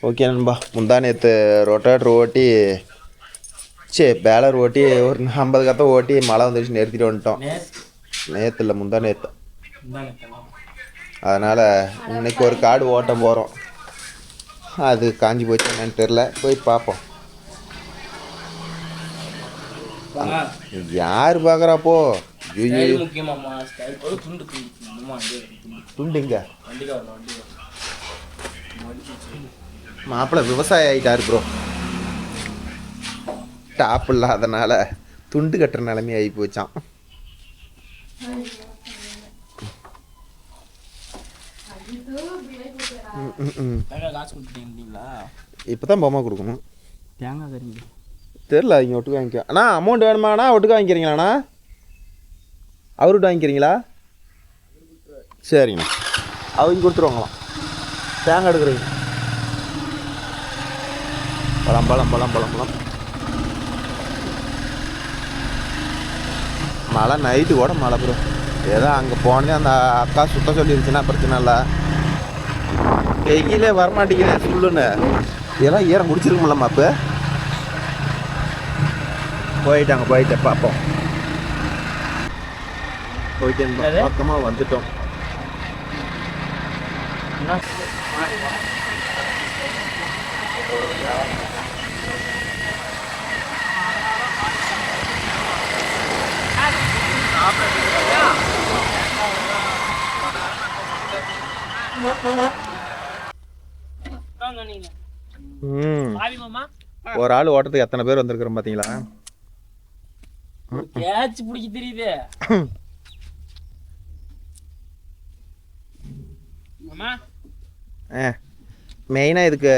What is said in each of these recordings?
Okay நண்பா, முந்தா நேற்று ரொட்டேட்டர் ஓட்டி பேலர் ஓட்டி ஒரு 50 கத்தை ஓட்டி மழை வந்துடுச்சு, நிறுத்திட்டு வந்துட்டோம். நேற்று இல்லை, முந்தா நேற்று. அதனால் இன்னைக்கு ஒரு காடு ஓட்ட போகிறோம். அது காஞ்சி போச்சு என்னன்னு தெரில, போய் பார்ப்போம். யார் பார்க்குறாப்போ? துண்டுங்க மாப்பிள்ளை விவசாயி ஆகிட்டார் ப்ரோ. டாப் இல்லாதனால துண்டு கட்டுற நிலைமை ஆகி போச்சான். இப்போதான் பொம்மை கொடுக்கணும். தேங்காய் கறி தெரில, இங்கே ஒட்டுக்க வாங்கிக்க. அண்ணா அமௌண்ட் வேணுமாண்ணா? ஒட்டுக்க வாங்கிக்கிறீங்களாண்ணா? அவர்கிட்ட வாங்கிக்கிறீங்களா? சரிங்கண்ணா, அவங்க கொடுத்துருவாங்களாம். தேங்காய் எடுக்கிறீங்க. பழம் பழம் பழம் பழம் பழம். மழை நைட்டு கூட மழை ப்ரோ. ஏதோ அங்கே போனே அந்த அக்கா சுத்த சொல்லிருச்சுன்னா பிரச்சனை இல்லை. வெயிலே வரமாட்டேங்குது சொல்லுன்னு. இதெல்லாம் ஈரம் குடிச்சிருக்குமில்லம்மா? இப்போ போயிட்டேன் பார்ப்போம். போயிட்டு பக்கமாக வந்துட்டோம். ஒரு ஆள் ஓட்டத்துக்கு எத்தனை பேர் வந்திருக்கிறோம் பாத்தீங்களா? கேட்ச் பிடிக்க தெரியுது. மெயினாக இதுக்கு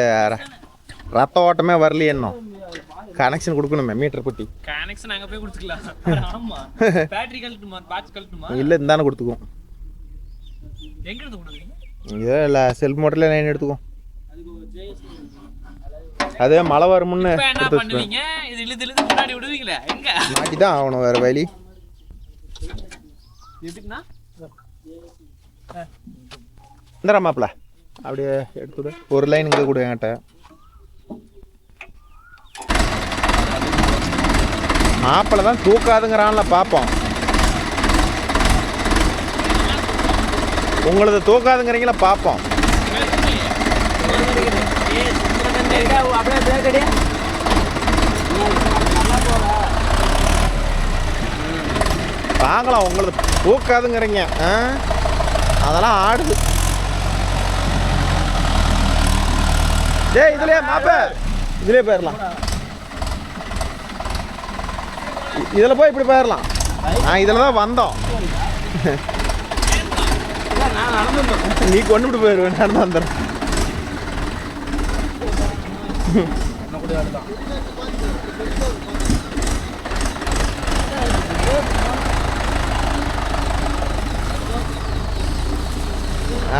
ரத்த ஓட்டமே வரலையே, இன்னும் கனெக்ஷன் கொடுக்கணுமே. மீட்டர் குட்டி கனெக்ஷன் அங்கே போய் கொடுத்துக்கலாம். ஆமா, பேட்டரி கழட்டுமா? பாட்ச் கழட்டுமா? இல்லை, இருந்தானே கொடுத்துக்குவோம். எங்க இருந்து கொடுக்குறீங்க? இதோ இல்லை, செல்ஃப் மோட்டரில் லைன் எடுத்துக்குவோம். அதே மழை வருமுன்னு என்ன பண்ணுவீங்க? இது இழுத்து இழுத்து முன்னாடி விடுவீங்களே, எங்க மாட்டி தான் ஆகணும், வேறு வழி. எதுக்குண்ணா? இந்தரா மாப்பிள்ள, அப்படியே எடுத்துடு. ஒரு லைன் இங்கே கூட என்கிட்ட. மாப்பிள்ள தான் தூக்காதுங்கிறான்ல, பார்ப்போம். உங்களது தூக்காதுங்கிறீங்களா? பார்ப்போம். பார்க்கலாம், உங்களது தூக்காதுங்கிறீங்க. அதெல்லாம் ஆடுது. டேய், இதுலயே மாப்ப, இதுலயே போயிடலாம். இதுல போய் இப்படி போயிடலாம். நான் இதுல தான் வந்தோம். நீ கொண்டுபிட்டு போயிடுவேன், நடந்து வந்துடும்.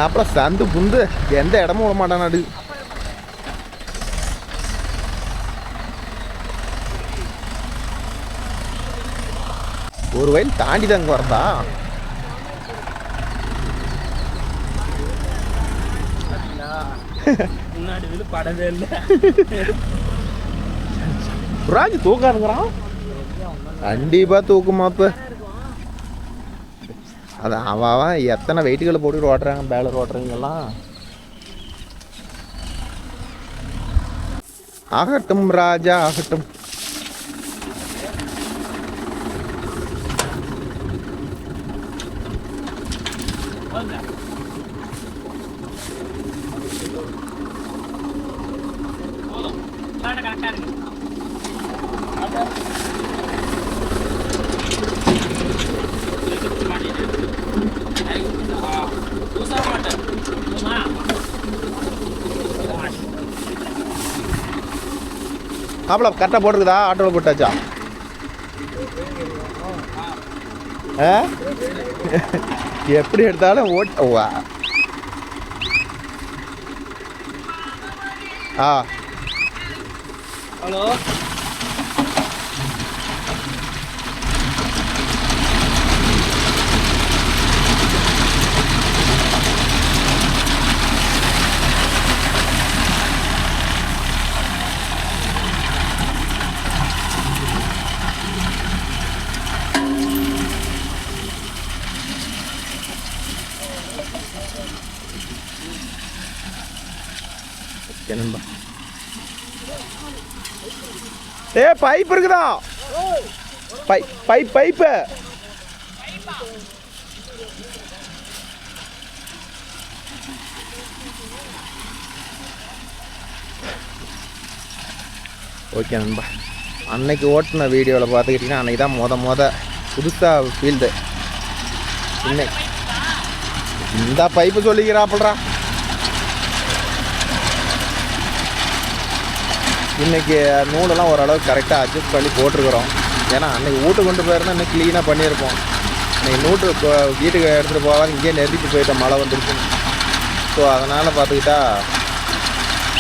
அப்புறம் சந்து புந்து எந்த இடமும் விட மாட்டான் நடு. ஒரு வயல் தாண்டி தாங்க வரதா? முன்னாடி படவே இல்லை. ராஜ் தூக்காதுங்கிறான். கண்டிப்பா தூக்குமாப்ப. அது அவன் எத்தனை வெயிட்டுகளை போட்டுக்கிட்டு ஓட்டுறாங்க, பேலர் ஓட்டுறவங்கெல்லாம். ஆகட்டும் ராஜா, ஆகட்டும். மாப்பிள்ள கரெக்டாக போட்டுருக்குதா? ஆட்டோவில் போட்டாச்சா? எப்படி எடுத்தாலும் ஓட்டுவா. ஹலோ, ஓகே நண்பா. பைப் இருக்குதா? பைப்பு ஓகே நண்பா. அன்னைக்கு ஓட்டின வீடியோவில் பார்த்துக்கிட்டிங்கன்னா அன்றைக்கி தான் புதுசாக ஃபீல்டு. இன்னைக்கு இந்த பைப்பு சொல்லிக்கிறாப்படா. இன்றைக்கி நூலெல்லாம் ஓரளவுக்கு கரெக்டாக அட்ஜஸ்ட் பண்ணி போட்டிருக்கிறோம். ஏன்னா அன்றைக்கி வீட்டுக்கு கொண்டு போயிருந்தால் இன்னும் க்ளீனாக பண்ணியிருப்போம். இன்றைக்கி வீட்டுக்கு எடுத்துகிட்டு போகாது இங்கேயே நெருக்கிட்டு போயிட்டோம், மழை வந்துருச்சு. ஸோ அதனால் பார்த்துக்கிட்டா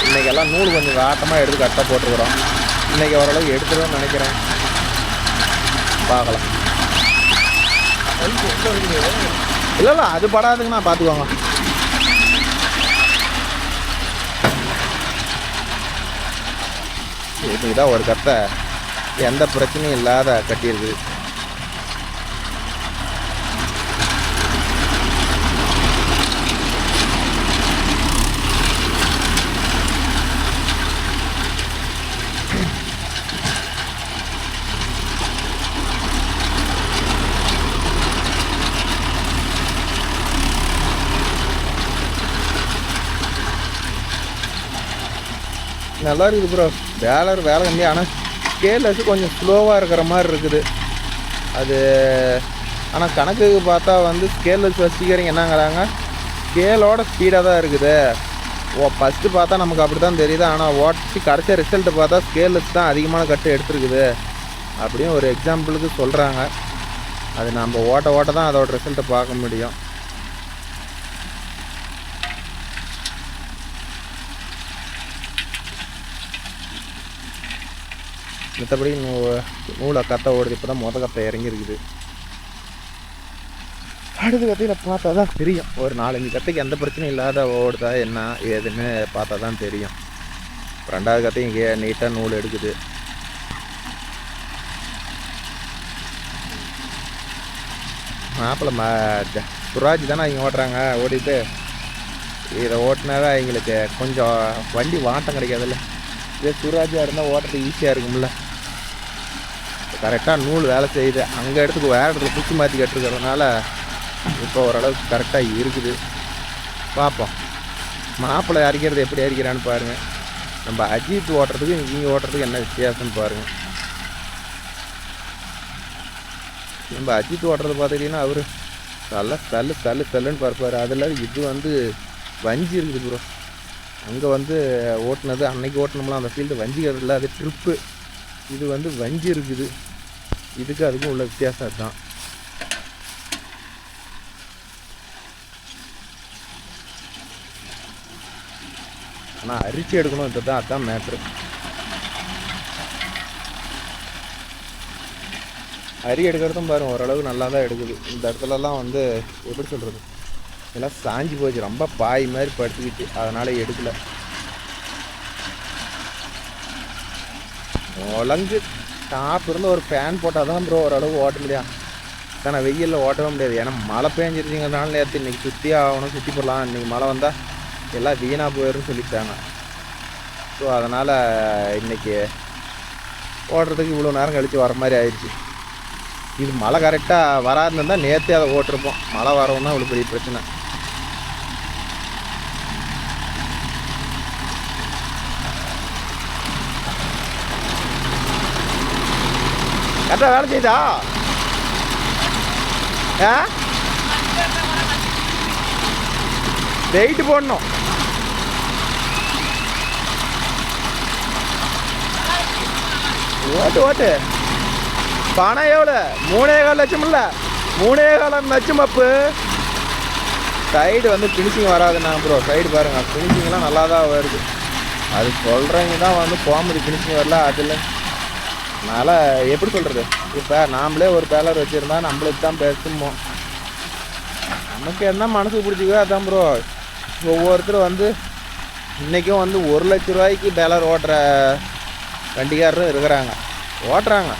இன்றைக்கெல்லாம் நூல் கொஞ்சம் வாட்டமாக எடுத்து கரெக்டாக போட்டிருக்கிறோம். இன்றைக்கி ஓரளவுக்கு எடுத்துருவோம்னு நினைக்கிறேன். பார்க்கலாம். இல்லை அது படாதுங்கண்ணா, பார்த்துக்கோங்க. இதுதான் ஒரு கத்தை எந்த பிரச்சனையும் இல்லாத கட்டியிருக்கு. நல்லா இருக்குது ப்ரோ. வேலை கம்மி, ஆனால் ஸ்கேலஸ் கொஞ்சம் ஸ்லோவாக இருக்கிற மாதிரி இருக்குது அது. ஆனால் கணக்குக்கு பார்த்தா ஸ்கேலஸ் வச்சுக்கிறீங்க என்னங்கிறாங்க, ஸ்கேலோட ஸ்பீடாக தான் இருக்குது. ஃபஸ்ட்டு பார்த்தா நமக்கு அப்படி தான் தெரியுது. ஆனால் ஓட்டி கடைசி ரிசல்ட்டு பார்த்தா ஸ்கேலஸ் தான் அதிகமான கட்டு எடுத்துருக்குது அப்படின்னு ஒரு எக்ஸாம்பிளுக்கு சொல்கிறாங்க. அது நம்ம ஓட்ட தான் அதோட ரிசல்ட்டை பார்க்க முடியும். மற்றபடி நூலை கத்தை ஓடுது. இப்போ தான் கத்தை இறங்கியிருக்குது. அடுத்த கத்தையில் பார்த்தா தான் தெரியும். ஒரு 4-5 கத்தைக்கு எந்த பிரச்சனையும் இல்லாத ஓடுதா என்ன ஏதுன்னு பார்த்தா தான் தெரியும். 2வது கத்தையும் இங்கே நீட்டாக நூல் எடுக்குது. மாப்பிள்ளை சுராஜ் தானே இங்கே ஓட்டுறாங்க. ஓடிட்டு இதை ஓட்டினாவே அவங்களுக்கு கொஞ்சம் வண்டி வாட்டம் கிடைக்காதுல்ல. இதே சுராஜாக இருந்தால் ஓட்டுறதுக்கு ஈஸியாக இருக்கும்ல. கரெக்டாக நூல் வேலை செய்யுது. அங்கே இடத்துக்கு வேறு இடத்துல குச்சி மாற்றி கட்டுருக்கிறதுனால இப்போ ஓரளவுக்கு கரெக்டாக இருக்குது. பார்ப்போம் மாப்பிள்ளை அரிக்கிறது எப்படி அரிக்கிறான்னு பாருங்கள். நம்ம அஜித் ஓட்டுறதுக்கு இங்கே ஓட்டுறதுக்கு என்ன வித்தியாசம்னு பாருங்கள். நம்ம அஜித் ஓட்டுறது பார்த்துக்கிட்டிங்கன்னா அவர் தள்ளுன்னு பார்ப்பார். அதில் இது வஞ்சி இருக்குது ப்ரோ. அங்கே ஓட்டுனது அன்னைக்கு ஓட்டணும்லாம் அந்த ஃபீல்டு வஞ்சிக்கிறது இல்லை, அது ட்ரிப்பு. இது வஞ்சி இருக்குது. இதுக்கு அதுக்கும் உள்ள வித்தியாசம் அதுதான். ஆனால் அரிச்சு எடுக்கணும், இதுதான் அதுதான் மேட்ரு. அரி எடுக்கிறதும் பாருங்கள் ஓரளவு நல்லா தான் எடுக்குது. இந்த இடத்துலலாம் எப்படி சொல்கிறது, எல்லாம் சாஞ்சி போச்சு, ரொம்ப பாய் மாதிரி படுத்துக்கிட்டு, அதனால் எடுக்கலை. ஒழங்கு டாப் இருந்து ஒரு ஃபேன் போட்டால் தான் ப்ரோ ஓரளவு ஓட்ட முடியும். ஆனால் வெயிலில் ஓட்டவே முடியாது. ஏன்னா மழை பெஞ்சிருச்சிங்கிறதுனால நேற்று இன்றைக்கி சுற்றி ஆகணும், சுற்றி போடலாம். இன்றைக்கி மழை வந்தால் எல்லாம் வீணாக போயிடும்னு சொல்லிட்டாங்க. ஸோ அதனால் இன்றைக்கி ஓட்டுறதுக்கு இவ்வளோ நேரம் கழித்து வர மாதிரி ஆயிடுச்சு. இது மழை கரெக்டாக வராதுன்னு இருந்தால் நேற்றே அதை ஓட்டிருப்போம். மழை வரவுன்னா இவ்வளோ பெரிய பிரச்சனை. கரெக்டாக வேலை செய்தா? வெயிட்டு போடணும். ஓட்டு பணம் எவ்வளோ? 3,4 லட்சம் இல்லை, 3,4 லட்சம் அப்பு. சைடு ஃபினிஷிங் வராதுண்ணா ப்ரோ. சைடு பாருங்கள், ஃபினிஷிங்லாம் நல்லா தான் வருது. அது சொல்கிறவங்க தான் கோமதி ஃபினிஷிங் வரல. அதில் அதனால் எப்படி சொல்கிறது, இப்போ நாம்ளே ஒரு பேலர் வச்சுருந்தா நம்மளுக்கு தான் பேசுமோ. நமக்கு என்ன மனசுக்கு பிடிச்சிக்கோ அதான் ப்ரோ. ஒவ்வொருத்தரும் இன்றைக்கும் 1 லட்ச ரூபாய்க்கு பேலர் ஓட்டுற வண்டிக்காரரும் இருக்கிறாங்க, ஓட்டுறாங்க.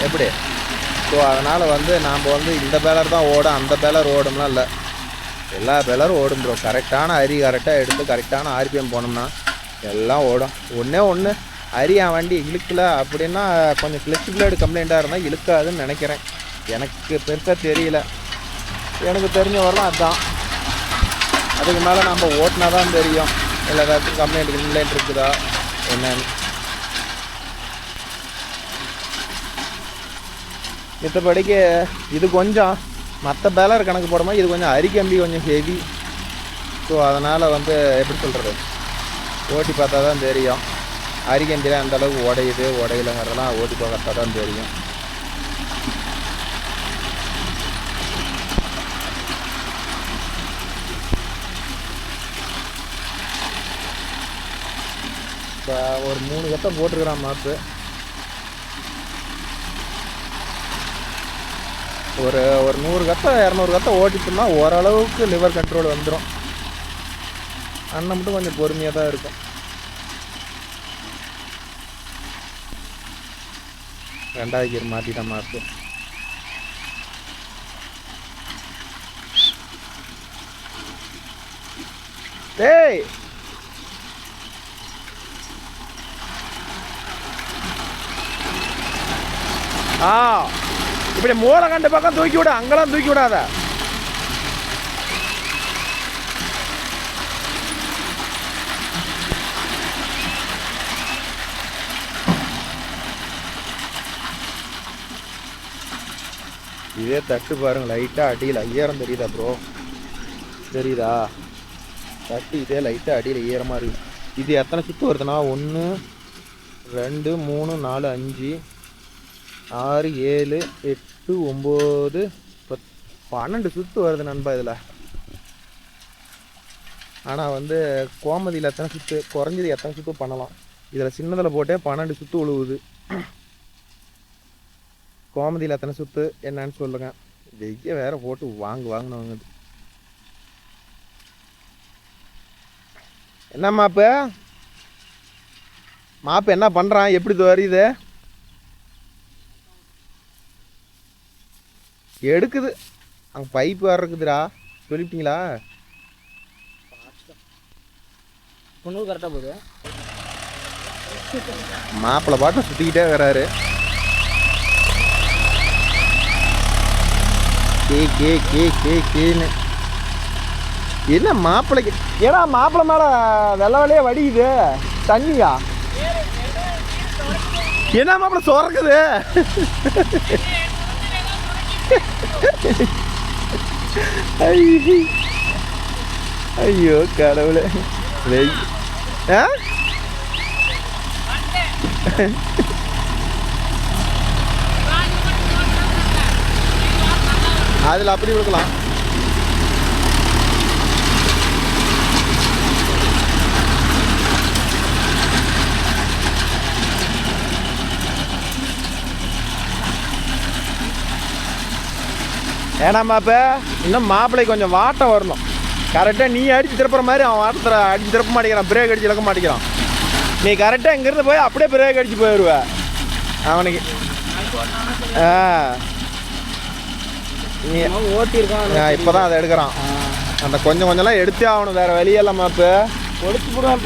எப்படி? ஸோ அதனால் நாம் இந்த பேலர் தான் ஓடும், அந்த பேலர் ஓடும்லாம் இல்லை. எல்லா பேலரும் ஓடும் ப்ரோ. கரெக்டான அரி கரெக்டாக எடுத்து கரெக்டான ஆர்பிஎம் போனோம்னா எல்லாம் ஓடும். ஒன்று அரியா வண்டி இழுக்கல அப்படின்னா கொஞ்சம் ஃப்ளெக்சிபிளேடு கம்ப்ளைண்ட்டாக இருந்தால் இழுக்காதுன்னு நினைக்கிறேன். எனக்கு பெருசாக தெரியல. எனக்கு தெரிஞ்ச வரலாம் அதுதான். அதுக்கு மேலே நம்ம ஓட்டினா தான் தெரியும் இல்லை ஏதாச்சும் கம்ப்ளைண்ட் இருக்குதா என்னன்னு. மித்தபடிக்கு இது கொஞ்சம் மற்ற பேலர் கணக்கு போடும்போது இது கொஞ்சம் அரிக்கம்பி கொஞ்சம் ஹெவி. ஸோ அதனால் எப்படி சொல்கிறது, ஓட்டி பார்த்தா தான் தெரியும் அரிக்கம்பியில் அந்த அளவுக்கு உடையலைங்கிறதெல்லாம் ஓட்டி பார்த்தா தான் தெரியும். இப்போ ஒரு 3 கத்தை போட்டிருக்கிறான் மாப்பு. ஒரு 100 கத்தை 200 கத்தை ஓட்டிட்டோம்னா ஓரளவுக்கு லிவர் கண்ட்ரோல் வந்துடும். அண்ணன் மட்டும் கொஞ்சம் பொறுமையாக தான் இருக்கும். ரெண்டாவது கியர் மாற்றிட்டேன் மாப்பு. டேய் இப்படி மூளை கண்டு பக்கம் தூக்கி விட, அங்கெல்லாம் தூக்கி விடாத. இதே தட்டு பாருங்க, லைட்டாக அடியில் ஈரம் தெரியுதா ப்ரோ? தெரியுதா தட்டு? இதே லைட்டாக அடியில் ஈரமாக இருக்குது. இது எத்தனை சுற்று வருதுன்னா 1 2 3 4 5 6 7 8 9 10 12 சுற்று வருது நண்பா இதில். ஆனால் கோமதியில் எத்தனை சுற்று குறைஞ்சது எத்தனை சுற்று பண்ணலாம். இதில் சின்னதில் போட்டே 12 சுற்று உழுவுது. கோமதியில் எத்தனை சுற்று என்னன்னு சொல்லுங்கள். வெய்ய வேற போட்டு வாங்கினவங்க. என்ன மாப்பு என்ன பண்ணுறான்? எப்படி வருது? எடுக்குது. அங்கே பைப்பு வேறு இருக்குதுடா. சொல்லிவிட்டீங்களா? கரெக்டாக போகுது. மாப்பிள்ளை பாட்டம் சுற்றிக்கிட்டே வராரு. கேன்னு என்ன மாப்பிள்ளைக்கு? ஏன்னா மாப்பிள்ளை மேலே வெள்ளை வெள்ளையே வடியுது தண்ணியா? என்ன மாப்பிள்ளை சொறக்குது? ஐயோ கடவுளே. அதில் அப்படி கொடுக்கலாம். ஏன்னாம்மா இப்போ இன்னும் மாப்பிள்ளை கொஞ்சம் வாட்டம் வரணும். கரெக்டாக நீ அடித்து திருப்புற மாதிரி அவன் வாட்டத்தில் அடித்து திருப்ப மாட்டேங்கிறான். பிரேக் அடிச்சு இழக்க மாட்டேங்கிறான். நீ கரெக்டாக இங்கேருந்து போய் அப்படியே பிரேக் அடித்து போயிடுவேன் அவனுக்கு. நீ ஓட்டியிருக்கான். இப்போ தான் அதை எடுக்கிறான். அந்த கொஞ்சம்லாம் எடுத்தே ஆகணும், வேறு வழியெல்லாம் இப்போ ஒடிச்சு போடுவான்.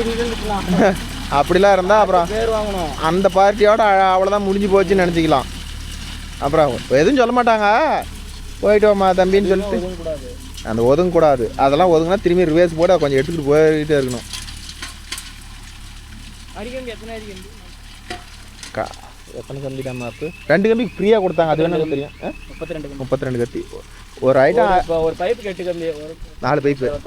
அப்படிலாம் இருந்தால் அப்புறம் பேர் வாங்கணும். அந்த பார்ட்டியோட அவ்வளோதான் முடிஞ்சு போச்சுன்னு நினச்சிக்கலாம். அப்புறம் எதுவும் சொல்ல மாட்டாங்க. போயிட்டு வாமா தம்பின்னு சொல்லிட்டு அந்த ஒதுங்கக்கூடாது. அதெல்லாம் ஒதுங்கினா திரும்பி ரிவேர்ஸ் போட்டு கொஞ்சம் எடுத்துக்கிட்டு போயிட்டே இருக்கணும். எத்தனை கம்பி தான் மாப்பு? 2 கம்பி ஃப்ரீயாக கொடுத்தாங்க. அது வேணும் தெரியும். 32 கத்தி ஒரு ஐட்டம். இப்போ ஒரு பைப்பு 8 கம்பி 4 பைப்பு 32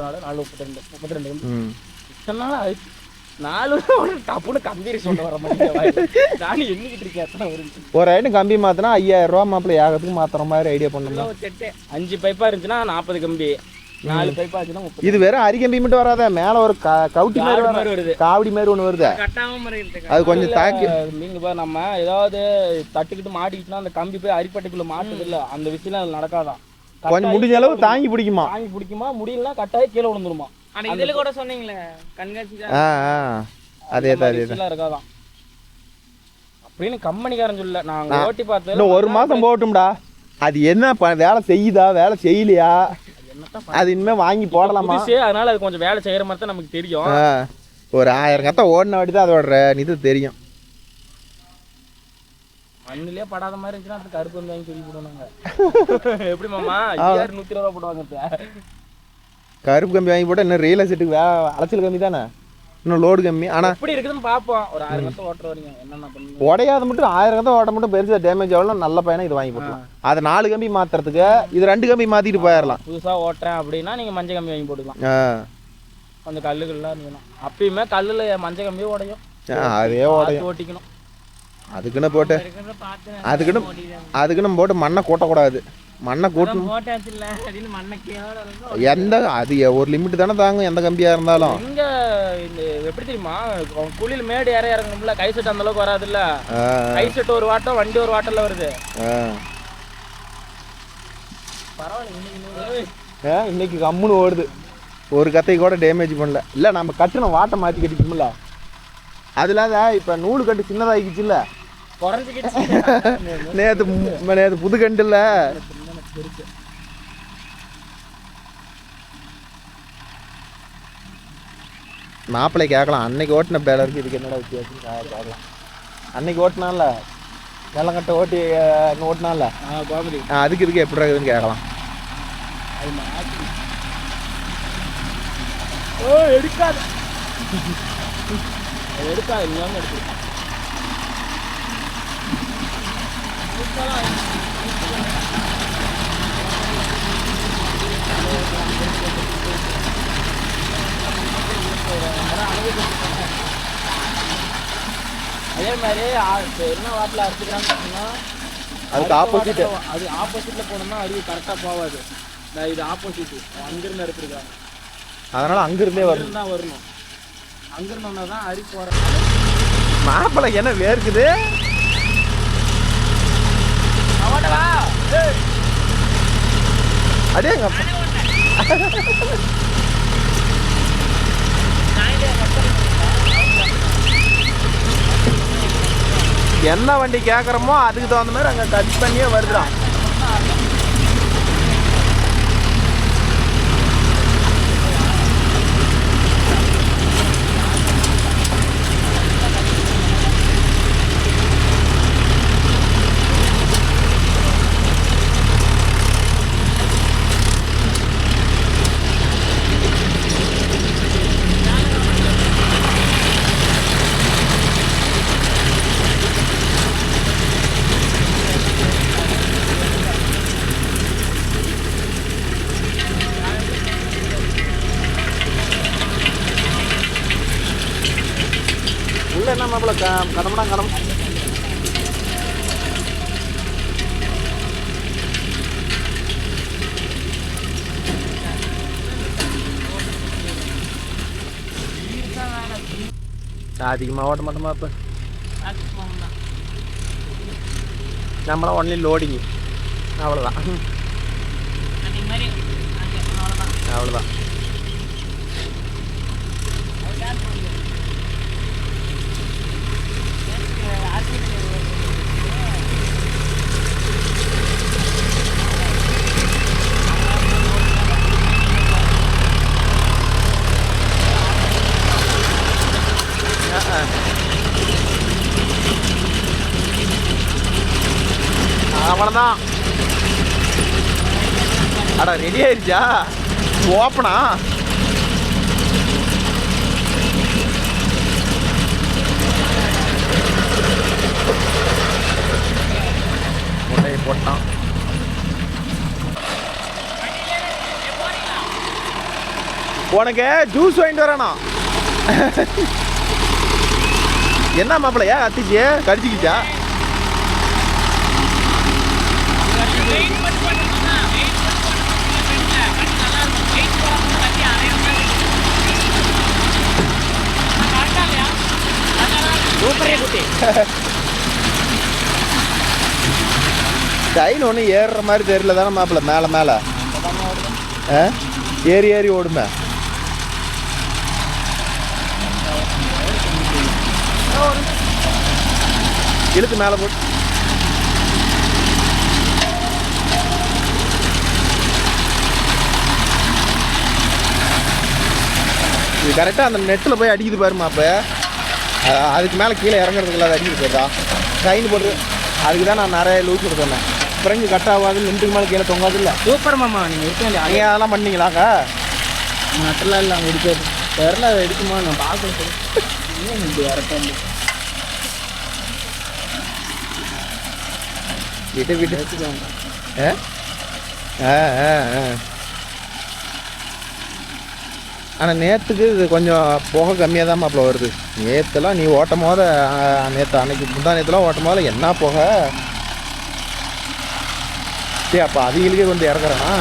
ஒரு ஐட்டம் கம்பி மாற்றினா 5000 ரூபா மாப்பிள்ளை ஏகத்துக்கு மாற்றுற மாதிரி ஐடியா பண்ணணும். 5 பைப்பாக இருந்துச்சுன்னா 40 கம்பி. 4 பைப்பாக இருந்துச்சுன்னா 30. இது வெறும் அரிக்கம்பி மட்டும் வராத, மேலே ஒரு கவுட்டி மாதிரி வருது. காவடி மாதிரி ஒன்று வருது. அது கொஞ்சம் தாக்கி நீங்கள் பாரு, நம்ம ஏதாவது தட்டுக்கிட்டு மாட்டிக்கிட்டுனா அந்த கம்பி போய் அரிப்பட்டைக்குள்ளே மாட்டுது இல்லை, அந்த விஷயம் அது நடக்காதான். கொஞ்சம் முடிஞ்ச அளவு தாங்கி பிடிக்குமா? முடியலன்னா கட்டாயம் கீழே விழுந்துருமா. இதில் கூட சொன்னீங்களே கண்காட்சி. அதே தான் இருக்காதான் அப்படின்னு கம்பெனிக்காரன் சொல்ல. நாங்கள் ஓட்டி பார்த்தோம். இன்னும் 1 மாதம் போகட்டும்டா. அது என்ன வேலை செய்யுதா வேலை செய்யலையா அது இனிமேல் வாங்கி போடலாமா? அதனால அது கொஞ்சம் வேலை செய்கிற மாதிரி தான் நமக்கு தெரியும். ஒரு 1000 கத்தை ஓடின வாட்டி தான் அதோட இது தெரியும். மண்ணிலே படாத மாதிரி இருந்துச்சுன்னா அது கருப்பு வந்து வாங்கி சொல்லி போடுவாங்க. எப்படி மாமா 120 ரூபா போடுவாங்க. கருப்பு கம்பி வாங்கி போட்டால் இன்னும் ரியல் எஸ்டேட்டுக்கு அலைச்சல் கம்மி தானே, இன்னும் லோடு கம்மி. ஆனால் எப்படி இருக்குதுன்னு பார்ப்போம். ஒரு 1000 கத்தை ஓட்டுற வரீங்க என்னென்ன பண்ணுங்க. உடையாத மட்டும் 1000 கத்தை ஓட்ட மட்டும் பெருசாக டேமேஜ் ஆகலாம். நல்ல பையனா இது வாங்கி போடலாம். அது 4 கம்பி மாற்றுறதுக்கு இது 2 கம்பி மாற்றிட்டு போயிடலாம். புதுசாக ஓட்டுறேன் அப்படின்னா நீங்கள் மஞ்சள் கம்பி வாங்கி போட்டுக்கலாம். கொஞ்சம் கல்லுகள்லாம் இருந்ததுன்னா அப்பயுமே கல்லில் மஞ்சள் கம்பியே உடையும். அதே உடையும். ஓட்டிக்கணும். அதுக்குன்னு போட்டு அதுக்குன்னு போட்டு மண்ணை கூட்டக்கூடாது. மண்ணை கூட்டு எந்த அது ஒரு லிமிட் தானே தாங்க எந்த கம்பியாக இருந்தாலும். இங்கே இந்த எப்படி தெரியுமா, குழியில் மேடு ஏற இறங்கணும்ல, கை செட்டு அந்த அளவுக்கு வராதுல்ல. கை செட்டு ஒரு வாட்டம், வண்டி ஒரு வாட்டம்ல வருது. பரவாயில்ல. இன்னைக்கு கம்முன்னு ஓடுது. ஒரு கத்தை கூட டேமேஜ் பண்ணல. இல்லை நம்ம கட்டின வாட்டை மாற்றி கட்டிக்கோம்ல. அது இல்லாத இப்போ நூல் கட்டு சின்னதாகிடுச்சு. இல்லை நேற்று புது கண்டு இல்லை. மாப்பிள்ளை கேட்கலாம், அன்னைக்கு ஓட்டின பேலருக்கு இதுக்கு என்னடா வித்தியாசம் கேட்கலாம். அன்னைக்கு ஓட்டினால வெள்ளங்கட்டை ஓட்டி ஓட்டினால அதுக்கு இதுக்கு எப்படி இருக்குதுன்னு கேட்கலாம். எடுக்காது எடுக்காது இங்கே எடுத்து அதே மாதிரி என்ன வாட்டில் அரைச்சிக்கிறான்னு பார்த்தீங்கன்னா அதுக்கு ஆப்போசிட். அது ஆப்போசிட்டில் போனோம்னா அருவி கரெக்டாக போகாது. இது ஆப்போசிட் அங்கிருந்து எடுத்துருக்காங்க. அதனால் அங்கிருந்தே தான் வரணும். அங்கிருந்தோம்னா தான் அருவி போகிற மாப்பிள்ளை என்ன வேர்க்குது. அடேங்க என்ன வண்டி கேட்குறோமோ அதுக்கு தகுந்த மாதிரி அங்கே கட் பண்ணியே வருதுடான். என்ன மாப்பிள்ள கடம்படா கடம் அதிகமாக ஓட்ட மாட்டோமா. இப்போ நம்மளாம் ஒன்லி லோடிங்கு அவ்வளோதான். அவ்வளோதான். அவ்வளோதான். அடா ரெடி ஆயிடுச்சா ஓப்பனா? முட்டையை போட்டான். உனக்கு ஜூஸ் வாங்கிட்டு வரானா? என்ன மாப்பிள்ளையா அத்திச்சு கடிச்சிக்கிச்சா? டைன் ஒன்றும் ஏறுற மாதிரி தெரியல தானே மாப்பிள்ள. மேலே மேலே ஏறி ஏறி ஓடுமே. இழுத்து மேலே போட்டு இது கரெக்டாக அந்த நெட்டில் போய் அடிக்குது பாருமா. அப்போ அதுக்கு மேலே கீழே இறங்குறதுக்குள்ள அது அடிக்குது போயிட்டா ட்ரைன் போட்டு. அதுக்கு தான் நான் நிறைய லூஸ் கொடுத்தேன். ஃப்ரெஞ்சு கட் ஆகாது, நின்றுக்கு மேலே கீழே தொங்காது இல்லை. சூப்பர் மாமா. நீங்கள் இருக்க நீங்கள் அதெல்லாம் பண்ணீங்களாக்கா? நட்டெல்லாம் இல்லை அங்கே எடுக்காது. தெரில அதை எடுக்குமா நான் பார்க்கணும். இன்னும் இப்படி இறக்காது விட்டு விட்டு வச்சுக்கோங்க. ஆனால் நேற்றுக்கு இது கொஞ்சம் புகை கம்மியாக தான் மாப்பிள்ள வருது. நேற்றுலாம் நீ ஓட்டும் போது நேற்று அன்னைக்கு முந்தா நேற்றுலாம் ஓட்டும் போது என்ன புகை. சரி அப்போ அதுகளுக்கே வந்து இறக்குறேன்னா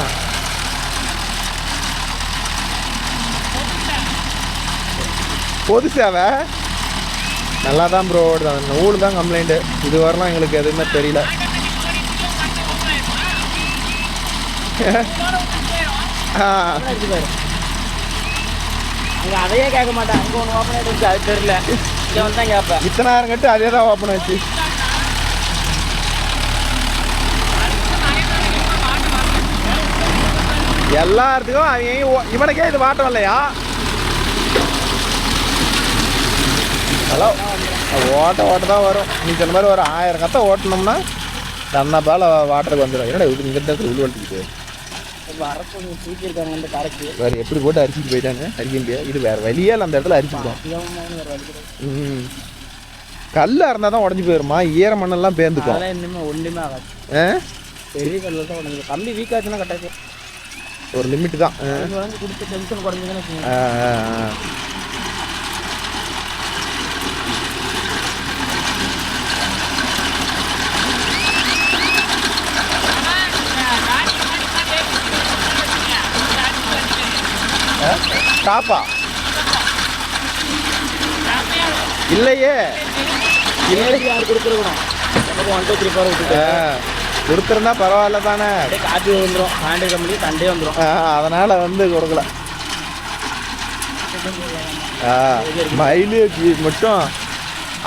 பொது சேவை நல்லா தான் ப்ரோ ஓடுது. அந்த நூல் தான் கம்ப்ளைண்ட்டு. இது வரலாம் எங்களுக்கு எதுவுமே தெரியல. அங்கே அதையே கேட்க மாட்டேன். அங்கே ஒன்று ஓப்பன் ஆகிட்டு அது தெரியல. இங்கே வந்து தான் கேட்பேன். இத்தனை நேரம் கட்டு அதே தான் ஓப்பன் ஆச்சு. எல்லாத்துக்கும் அவன் இவனுக்கே இது வாட்டம் இல்லையா? ஹலோ ஓட்ட தான் வரும். நீ சொன்ன மாதிரி ஒரு 1000 கத்தை ஓட்டணும்னா தன்னா பால் வாட்டருக்கு வந்துடும். என்னடா இது இங்கே இடத்துல உள்ள வளர்த்துக்கிட்டு வரப்போ நீங்கள் தூக்கியிருக்காங்க அந்த கரைக்கு. வேறு எப்படி போட்டு அரிச்சிட்டு போயிட்டாங்க. அரிக்க முடியாது. இது வேறு வழியே இல்லை. அந்த இடத்துல அரிச்சிருக்கோம். கல்லாக இருந்தால் தான் உடஞ்சி போயிருமா. ஈர மண்ணெல்லாம் பேர்ந்துக்கும். அதெல்லாம் இன்னுமே ஒன்றுமே ஆகாது. பெரிய கல்லில் தான் உடஞ்சி. கம்பி வீக் ஆச்சுன்னா கட்டாச்சு. ஒரு லிமிட்டு தான். வந்து கொடுத்து டென்ஷன் குறைஞ்சிங்கன்னு டாப்பா இல்லையே. யார் கொடுத்துருக்கணும். எனக்கு 1 2 3 4 விட்டுட்டு கொடுத்துருந்தா பரவாயில்ல தானே. காப்பி வந்துடும். ஹேண்டில் கம்பெனி சண்டே வந்துடும். அதனால் வந்து கொடுக்கல. மைலேஜ் மட்டும்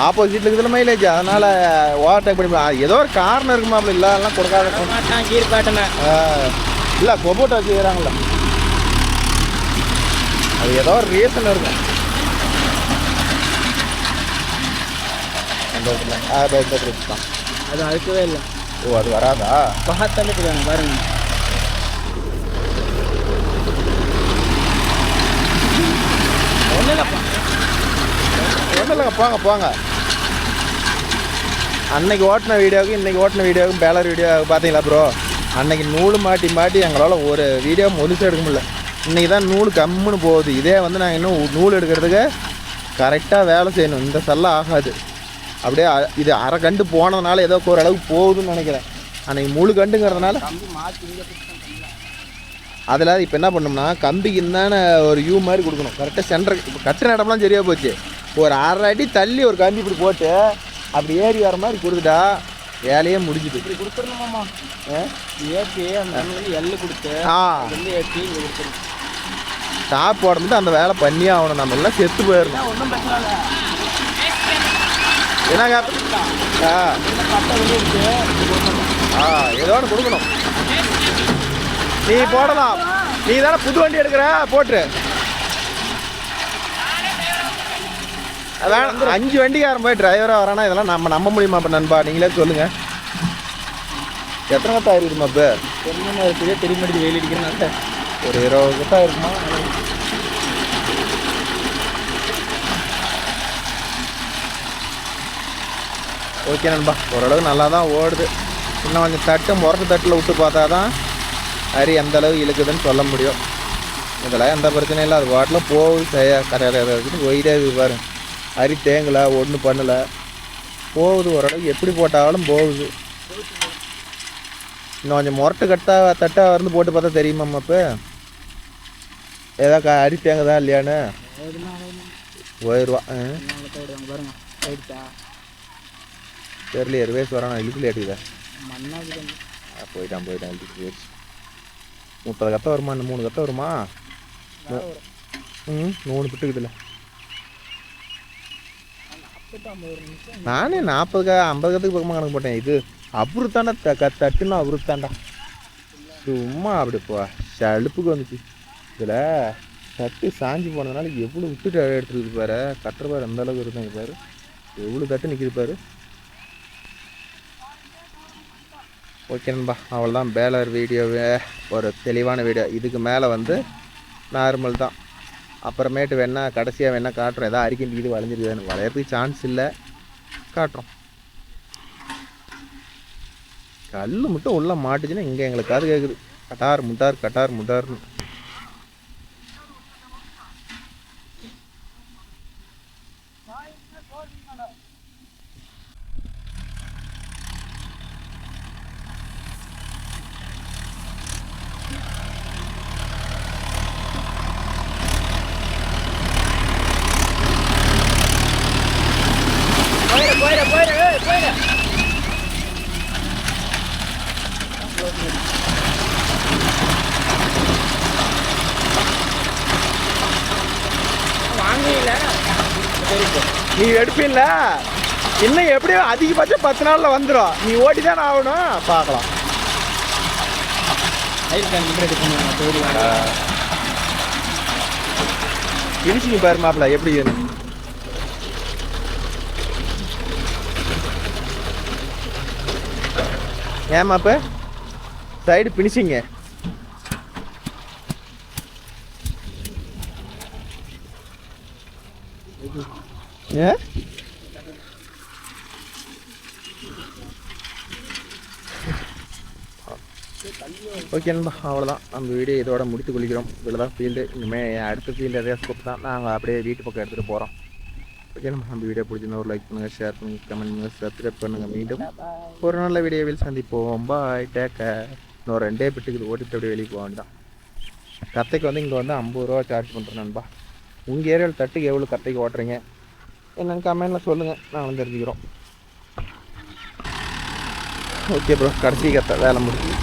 ஆப்போசிட்டில் இருக்குதுல மைலேஜ். அதனால் ஓவர்டேக் பண்ணி ஏதோ ஒரு காரணம் இருக்குமா. அப்படி இல்லாதெல்லாம் கொடுக்காத. கீர் பேட்டனை இல்லை கொபோட்டோ வச்சுக்கிறாங்கள. அது ஏதோ ஒரு ரீசன் இருக்கும். அது அழுக்கவே இல்லை. ஓ அது வராதா? பார்த்தாலே தெரியாங்க பாருங்க. ஒன்றும் இல்லைங்க போங்க போங்க. அன்னைக்கு ஓட்டின வீடியோவுக்கும் இன்றைக்கி ஓட்டின வீடியோவுக்கும் பேலர் வீடியோ பார்த்தீங்களா ப்ரோ? அன்னைக்கு நூல் மாட்டி எங்களால் ஒரு வீடியோ முழுசாக எடுக்க முடியல. இன்றைக்கி தான் நூல் கம்முன்னு போகுது. இதே வந்து நாங்கள் இன்னும் நூல் எடுக்கிறதுக்கு கரெக்டாக வேலை செய்யணும். இந்த செல்லம் ஆகாது. அப்படியே இது அரை கண்டு போனதுனால ஏதோ ஓரளவுக்கு போகுதுன்னு நினைக்கிறேன். அன்றைக்கி முழு கண்டுங்கிறதுனால அதில் இப்போ என்ன பண்ணோம்னா கம்பிக்கு தானே ஒரு யூ மாதிரி கொடுக்கணும். கரெக்டாக சென்டர் இப்போ கட்டுற இடம்லாம் சரியாக போச்சு. ஒரு 1/2 அடி தள்ளி ஒரு கம்பி இப்படி போட்டு அப்படி ஏறி வர மாதிரி கொடுத்துட்டா வேலையே முடிஞ்சுது. இப்படி கொடுத்துடணுமாம்மா. ஏற்றி அந்த எள்ளு கொடுத்து ஏற்றி இங்கே கொடுத்துருங்க. டாப் போடுறது அந்த வேலை பண்ணியே ஆகணும். நம்ம எல்லாம் செத்து போயிடணும். ஒன்றும் பிரச்சனை இல்லை. என்னங்க ஏதோ ஒன்று கொடுக்கணும். நீ போடலாம். நீ தானே புது வண்டி எடுக்கிற போட்டு. அதான் 5 வண்டிக்காரன் போய் டிரைவராக வரானா இதெல்லாம் நம்ம நம்ப முடியுமா? இப்போ நண்பா நீங்களே சொல்லுங்கள். எத்தனை கத்தா இருக்குமா? இப்போ என்ன இருக்குது திரும்பி வெயில் அடிக்கிறனால ஒரு 20 கத்தா இருக்குமா? ஓகே நண்பா ஓரளவு நல்லா தான் ஓடுது. இன்னும் கொஞ்சம் முரட்டு தட்டில் விட்டு பார்த்தா தான் அரி எந்த அளவு இழுக்குதுன்னு சொல்ல முடியும். இதெல்லாம் எந்த பிரச்சனையும் இல்லை. அது பாட்டில் போகுது. கரையாதுன்னு ஒயிடே பாரு. அரி தேங்கலை ஒன்றும் பண்ணலை போகுது. ஓரளவுக்கு எப்படி போட்டாலும் போகுது. இன்னும் கொஞ்சம் முரட்டு தட்டாக வந்து போட்டு பார்த்தா தெரியுமாம்மா? இப்போ ஏதோ அரி தேங்குதா இல்லையான்னு போயிடுவா. தெரியலையே ரிவேஸ் வரானா இழுக்கு லேட்டுக்குதா போயிட்டான் இழுக்கு போயிடுச்சு. 30 கத்தை வருமா? இன்னும் 3 கத்தை வருமா? 3 பிட்டுக்குதுல. நானே 40 50 கத்துக்கு பக்கமாக கணக்கு போட்டேன். இது அபுருத்தாண்டா தட்டுன்னா அபுருத்தாண்டா சும்மா அப்படி போ சலுப்புக்கு வந்துச்சு. இதில் தட்டு சாஞ்சி போனதுனால எவ்வளோ விட்டுட்டு எடுத்துருக்கு பாரு. கட்டுற பாரு அந்த அளவுக்கு இருந்தாங்க பாரு. எவ்வளோ தட்டு நிற்கிது பாரு. ஓகே நண்பா, அவ்வளோதான் பேலர் வீடியோவே. ஒரு தெளிவான வீடியோ. இதுக்கு மேலே வந்து நார்மல் தான். அப்புறமேட்டு வேணால் கடைசியாக வேணால் காட்டுறோம். எதாவது அரிக்கி இது வளைஞ்சிருக்குதுன்னு. வளையறதுக்கு சான்ஸ் இல்லை, காட்டுறோம். கல் மட்டும் உள்ளே மாட்டுச்சுன்னா இங்கே எங்களுக்கு காது கேட்குது. கட்டார் முட்டார் கட்டார் முட்டார்னு. நீ எடுப்பில்ல, இன்னும் எப்படியும் அதிகபட்சம் 10 நாளில் வந்துடும். நீ ஓட்டி தானே ஆகணும். பார்க்கலாம். ஃபினிஷிங் பாரு மாப்பிள்ள எப்படி. ஏன் மாப்பு சைடு ஃபினிஷிங்க ஏ ஓகே நண்பா, அவ்வளோதான். நம்ம வீடியோ இதோட முடித்து கொள்கிறோம். இதில் தான் ஃபீல்டு. இனிமேல் அடுத்த ஃபீல்டு எதையா ஸ்கோப் தான் நாங்கள் அப்படியே வீட்டு பக்கம் எடுத்துகிட்டு போகிறோம். ஓகே நம்ம வீடியோ பிடிச்சிருந்தா ஒரு லைக் பண்ணுங்கள், ஷேர் பண்ணுங்கள், கமெண்ட் பண்ணுங்கள், சப்ஸ்கிரைப் பண்ணுங்கள். மீண்டும் ஒரு நல்ல வீடியோவில் சந்திப்போம். பாய், டேக் கேர். இன்னொரு 2 பிட்டுக்கு ஓட்டிட்டு அப்படியே வெளியே போக வேண்டாம். கத்தைக்கு வந்து இங்கே வந்து 50 ரூபா சார்ஜ் பண்ணுறேன் நண்பா. உங்கள் ஏரியாவில் தட்டுக்கு எவ்வளோ கத்தைக்கு ஓட்டுறீங்க என்னென்னு கமெண்டில் சொல்லுங்கள், நாங்களும் தெரிஞ்சுக்கிறோம். ஓகே ப்ரோ, கடைசி கத்தை வேலை முடிஞ்சு.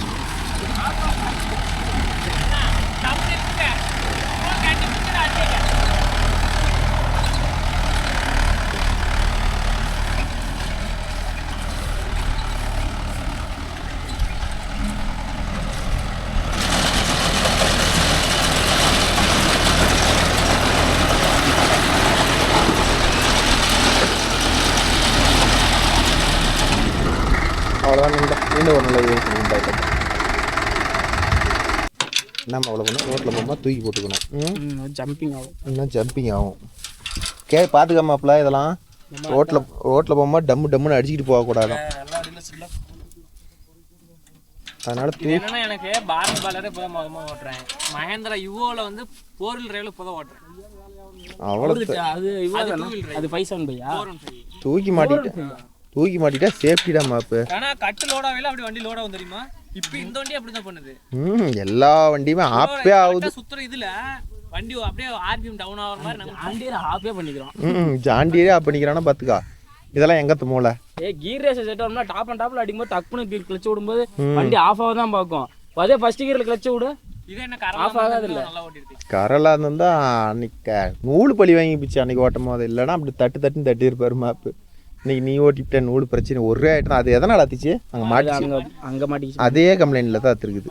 அவ்வளோதான் இன்னும் ஒரு நல்ல வீடியோ பாய். நம்ம அவ்வளோ பண்ணோம். ரோட்டில் போகும்போது தூக்கி போட்டுக்கணும். ஜம்பிங் ஆகும். இன்னும் ஜம்பிங் ஆகும். பார்த்துக்காமாப்ல இதெல்லாம் ரோட்டில் போகும்போது டம்முன்னு அடிச்சுக்கிட்டு போகக்கூடாது. அதனால எனக்கு பாரத் பாலரே இப்போ மொதமாக ஓட்டுறேன். மகேந்திரா யுவோவில் வந்து 4 வீல் டிரைவில் இப்போ தான் ஓட்டுறேன். அவ்வளோ அது 575 பையா தூக்கி மாட்டிட்டா சேஃப்டிடா மாப்பு. ஆனா கட்டு லோடாவே அப்படி வண்டி லோடா வந்து தெரியுமா? இப்போ இந்த வண்டி அப்படி தான் பண்ணுது. எல்லா வண்டியுமே ஆப்பே ஆகுது. சுத்துற இதுல வண்டி அப்படியே ஆர்பிஎம் டவுன் ஆகுற மாதிரி நம்ம ஜாண்டியர் ஆப்பே பண்ணிக்கிறோம். ஜாண்டியரே ஆப் பண்ணிக்கிறானா பாத்துக்கா. இதெல்லாம் எங்க துமோல கீர் ரேஸ் செட் ஆகும்னா டாப் அண்ட் டாப்ல அடிக்கும்போது டக்குனு கிளட்ச் விடும்போது வண்டி ஆஃப் ஆக தான் பார்க்கும். அதே ஃபர்ஸ்ட் கியர்ல கிளட்ச் விடு, இது என்ன ஆஃப் ஆகாது. இல்ல நல்லா ஓட்டிருக்கு. கரலா இருந்தா அன்னைக்கு நூல் பழி வாங்கி பிச்சு அன்னைக்கு ஓட்டும் போது. இல்லைன்னா அப்படி தட்டுன்னு தட்டி இருப்பாரு மாப்பு. இன்னைக்கு நீ ஓட்டிவிட்ட நூல் பிரச்சனை ஒரே ஆயிட்டா. அது எதனால் ஆத்துச்சு? அங்கே மாட்டிச்சு. அதே கம்ப்ளைண்ட்ல தான் இருக்குது.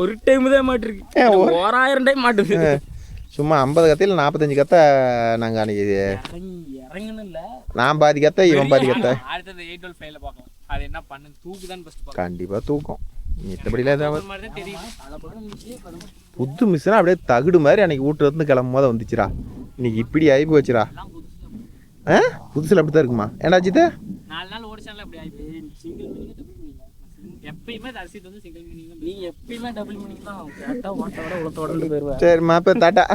ஒரு டைம் தான் மாட்டிருக்கு, 1000 டைம் மாட்டுது. சும்மா 50 கத்தையில் 45 கத்தை நாங்கள் அன்னைக்கு இறங்கணும். இல்லை நான் பாதி கத்தை, இவன் பாதி கத்தை. அடுத்தது 812 பார்க்கலாம். அது என்ன பண்ணு தூக்கு தான் ஃபர்ஸ்ட். கண்டிப்பாக தூக்கம். மித்தபடியில் ஏதாவது புது மிஷினா அப்படியே தகுடு மாதிரி அன்னைக்கு வீட்டுல இருந்து கிளம்பும் போது வந்துச்சுரா. இன்னைக்கு இப்படி ஆகி போச்சுரா. புதுசில் அப்படி தான் இருக்குமா? ஏன்னா அஜித் 4 நாள் ஓடிச்சால அப்படி ஆயிடுச்சு. சிங்கிள் மீனிங் டபுள் மீனிங் எப்பயுமே தரிசித்து வந்து சிங்கிள் மீனிங். நீ எப்பயுமே டபுள் மீனிங் தான். கேட்டா ஓட்டோட உளத்தோட போயிருவேன். சரி மாப்பா, டாட்டா.